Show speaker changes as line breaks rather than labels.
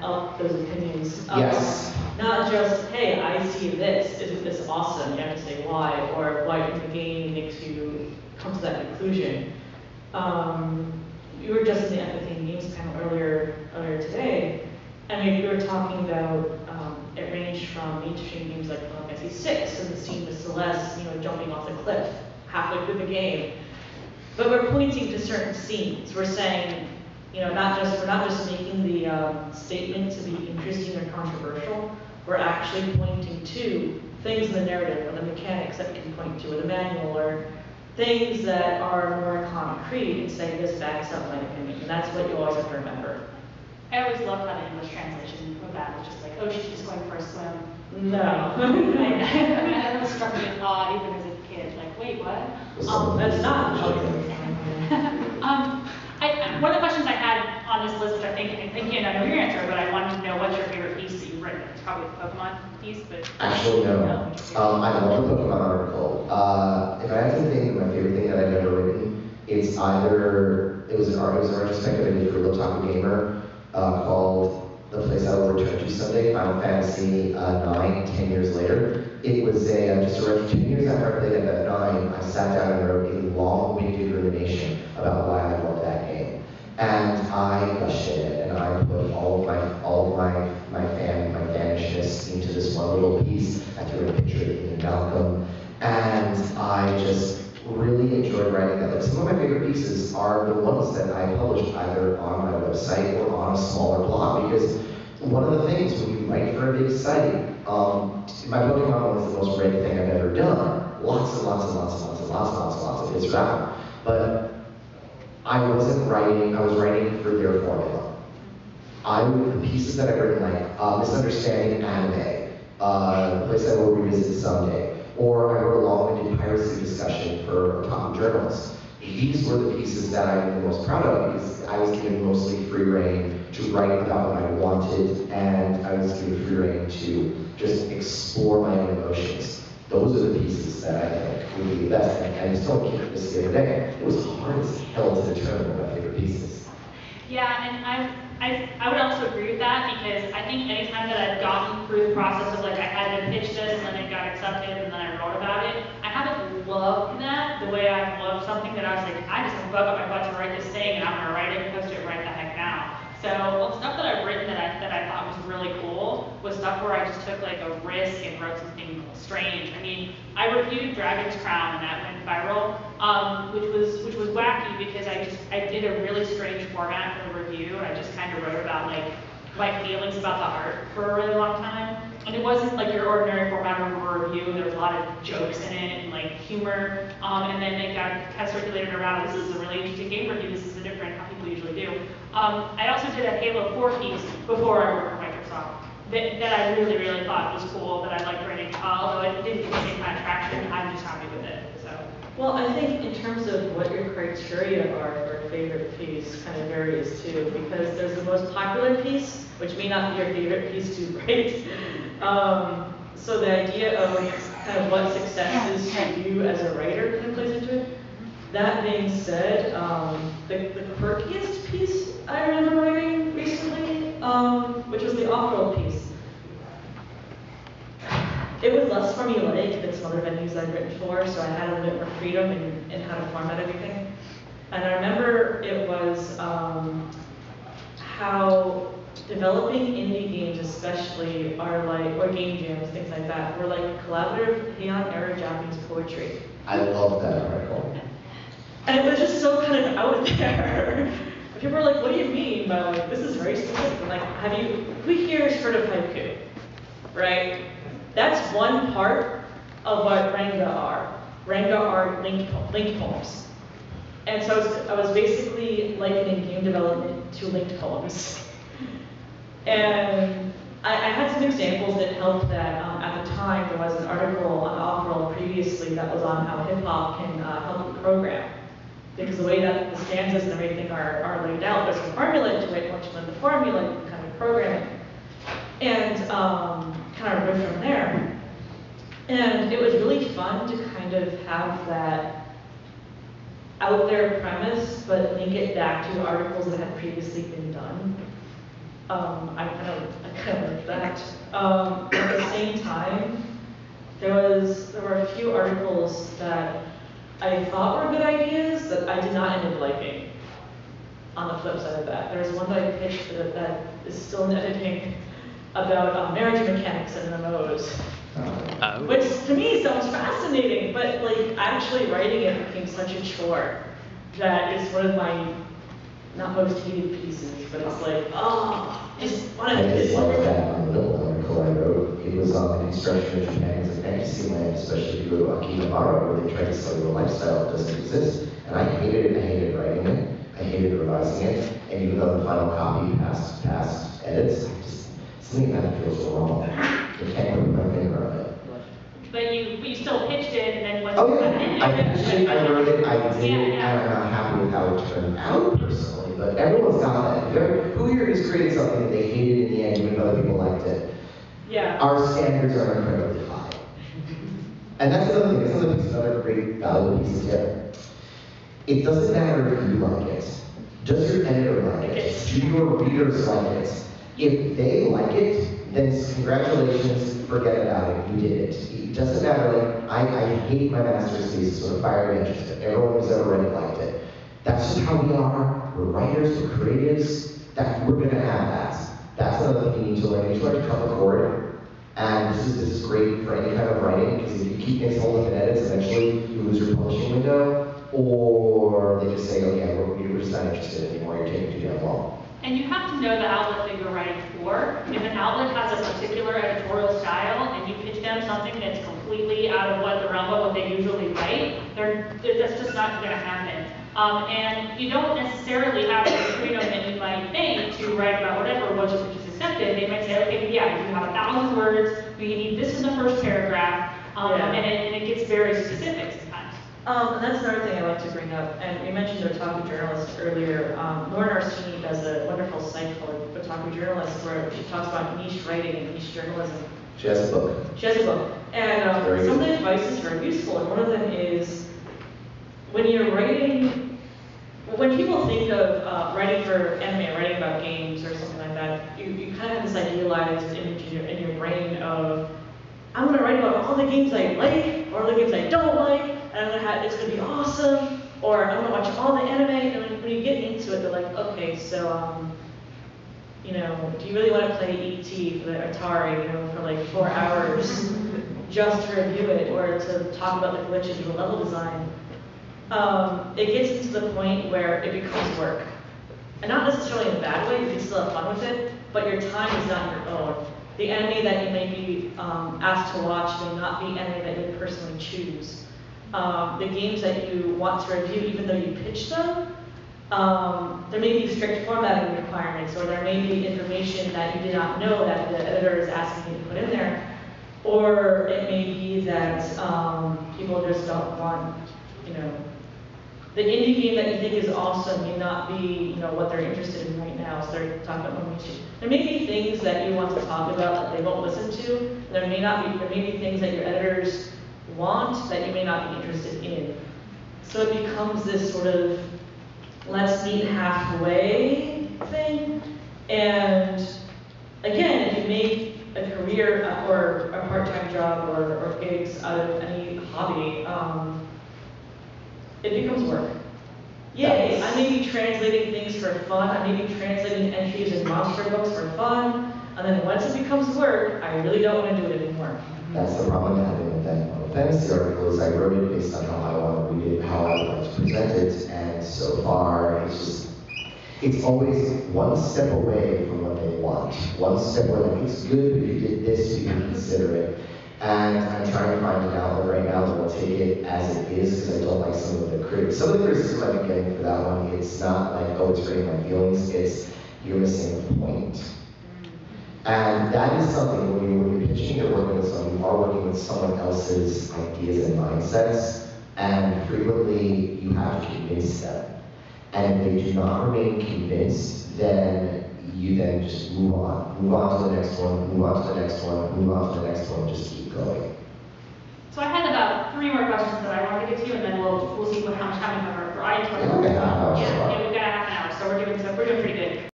up those opinions.
Yes.
Not just, hey, I see this, isn't this awesome? You have to say why, or why in the game makes you come to that conclusion. We were just in the Empathy and Games panel earlier today, and we were talking about it ranged from mainstream games like Final Fantasy VI and the scene with Celeste, jumping off the cliff halfway through the game. But we're pointing to certain scenes. We're saying, we're not just making the statement to be interesting or controversial. We're actually pointing to things in the narrative or the mechanics that we can point to, or the manual, or things that are more concrete and say this backs up my opinion. And that's what you always have to remember.
I always love how the English translation of that was just like, oh, she's just going for a swim.
No.
That was struck me as odd even as a kid. Like, wait, what?
That's not.
One of the questions I had on this list, which I think I know your answer, but I wanted to know what's your favorite piece that you've written. It's probably the Pokemon piece, but
Actually, no. I love the Pokemon article. If I had to think of my favorite thing that I've ever written, it's either it was a retrospective I did for Little Taco Gamer called "The Place I Will Return to Someday," Final Fantasy 9, 10 years later. It was just a 10 years after I played it at 9, I sat down and wrote a long-winded rumination about why I love that game. And I gushed in it, and I put all of my fanishness into this one little piece. I threw in a picture of me and Malcolm, and I just really enjoyed writing that. Like, some of my favorite pieces are the ones that I published either on my website or on a smaller blog, because one of the things when you write for a big site, my Pokemon one is the most read thing I've ever done. Lots and lots and lots and lots and lots and lots and lots of hits around. But I was writing for their formula. The pieces that I've written, like Misunderstanding Anime, The Place I Will Revisit Someday, or I wrote a long-winded piracy discussion for a top journalist. These were the pieces that I'm the most proud of, because I was given mostly free rein to write about what I wanted, and I was given free rein to just explore my own emotions. Those are the pieces that I think would be the best. And I just told Kate this the other day. It was hard as hell to determine what my favorite piece is.
Yeah, and I would also agree with that, because I think anytime that I've gotten through the process of like I had to pitch this and then it got accepted and then I wrote about it, I haven't loved that the way I've loved something that I was like, I just bug up my butt to write this thing and I'm gonna write it and post it right the heck now. So stuff that I've written that I thought was really cool was stuff where I just took like a risk and wrote something strange. I mean, I reviewed Dragon's Crown and that went viral, which was wacky because I did a really strange format for the review. I just kind of wrote about like my feelings about the art for a really long time. And it wasn't like your ordinary format of a review. There was a lot of jokes in it and like humor. And then it got kind of circulated around, this is a really interesting game review. This is different how people usually do. I also did a Halo 4 piece before I worked for Microsoft that I really, really thought was cool, that I liked writing. Although it didn't get the same kind of traction, I'm just happy with it. So.
Well, I think in terms of what your criteria are for a favorite piece kind of varies too, because there's the most popular piece, which may not be your favorite piece to write. So the idea of kind of what success is to you as a writer kind of plays into it. That being said, the quirkiest piece I remember writing recently, which was the off-road piece. It was less formulaic than some other venues I'd written for, so I had a bit more freedom in how to format everything. And I remember it was how developing indie games especially are like, or game jams, things like that, were like collaborative Heian-era Japanese poetry.
I love that article.
And it was just so kind of out there. People were like, what do you mean by like, this is very specific? And like, who here has heard of haiku, right? That's one part of what Ranga are. Ranga are linked poems. And so I was basically likening game development to linked poems. And I had some examples that helped that. At the time, there was an article on Off-Roll previously that was on how hip-hop can help you program. Because the way that the stanzas and everything are laid out, there's a formula to it. Once you learn the formula, you can kind of program it. And kind of riff from there. And it was really fun to kind of have that out there premise, but link it back to articles that had previously been done. I kind of like that. At the same time, there were a few articles that I thought were good ideas that I did not end up liking. On the flip side of that, there was one that I pitched that is still in editing about marriage mechanics and MMOs.
Oh.
Which to me sounds fascinating, but like actually writing it became such a chore that it's one of my not most hated pieces, but it's like, oh, just
I
wanted
just like
to.
that on the little article I wrote. It was on the construction of Japan as a fantasy land, especially if you go to Akihabara, where they try to sell you a lifestyle that doesn't exist. And I hated it. I hated writing it. I hated revising it. And even though the final copy passed edits, something about it feels wrong. I can't put my finger on it.
But you still pitched it, and then once
Oh
you
yeah,
got it,
I pitched it, I wrote it, I did it,
Yeah,
and I'm not happy with how it turned out personally, but everyone's got that. Who here has created something that they hated in the end, even though other people liked it?
Yeah.
Our standards are incredibly high. And that's another thing, that's another great valuable piece of tip. It doesn't matter if you like it. Does your editor like it? Do your readers like it? If they like it, then congratulations, forget about it, you did it. It doesn't matter, like, I hate my master's thesis with a fiery interest. Everyone who's ever read it liked it. That's just how we are. We're writers, we're creatives. We're gonna have that. That's another thing you need to learn. You need to learn to cut the cord. And this is great for any kind of writing, because if you keep things whole in edits, eventually you lose your publishing window, or they just say, okay, we're just not interested anymore, you're taking too damn long.
And you have to know the outlet that you're writing for. If an outlet has a particular editorial style and you pitch them something that's completely out of the realm of what they usually write, that's just not going to happen. And you don't necessarily have the freedom that you might think to write about whatever which is accepted. They might say, okay, yeah, you have 1,000 words, but you need this in the first paragraph, and it gets very specific sometimes.
And that's another thing I like to bring up, and we mentioned Otaku Journalist earlier. Lauren Arsini does a wonderful site called Otaku Journalist where she talks about niche writing and niche journalism.
She has a book.
She has a book. And some of the advice is very useful, and one of them is when you're writing, when people think of writing for anime or writing about games or something like that, you kind of have this idealized image in your brain of, I'm going to write about all the games I like, or the games I don't like, and it's going to be awesome, or I'm going to watch all the anime, and when you get into it, they're like, okay, so, do you really want to play E.T. for the Atari, for like 4 hours, just to review it, or to talk about the glitches of the level design? It gets into the point where it becomes work. And not necessarily in a bad way, you can still have fun with it, but your time is not your own. The anime that you may be asked to watch may not be anime that you personally choose. The games that you want to review, even though you pitch them, there may be strict formatting requirements, or there may be information that you did not know that the editor is asking you to put in there. Or it may be that people just don't want, the indie game that you think is awesome may not be, what they're interested in right now, so they're talking about more niche. There may be things that you want to talk about that they won't listen to. There may be things that your editors want that you may not be interested in. So it becomes this sort of let's meet halfway thing. And again, if you make a career or a part-time job or gigs out of any hobby, it becomes work. Yay, I may be translating things for fun, I may be translating entries in monster books for fun, and then once it becomes work, I really don't want to do it anymore.
That's the problem I'm having with that on the fantasy article is I wrote it based on how I want to read it, how I would like to present it, and so far it's always one step away from what they want. One step away, like it's good, but if you did this, you can consider it. And I'm trying to find an outlet right now that will take it as it is, because I don't like some of the criticism I've been getting for that one. It's not like, oh, it's hurting my feelings, it's you're missing the point. And that is something when you're pitching, you're working with someone, you are working with someone else's ideas and mindsets, and frequently you have to convince them. And if they do not remain convinced, then you then just move on. Move on to the next one, move on to the next one, move on to the next one, just keep going.
So I had about 3 more questions that I wanted to get to, and then we'll see how much time we have for audience questions.
Okay, half hour so far.
Yeah, we've got a half an hour, so we're doing pretty good.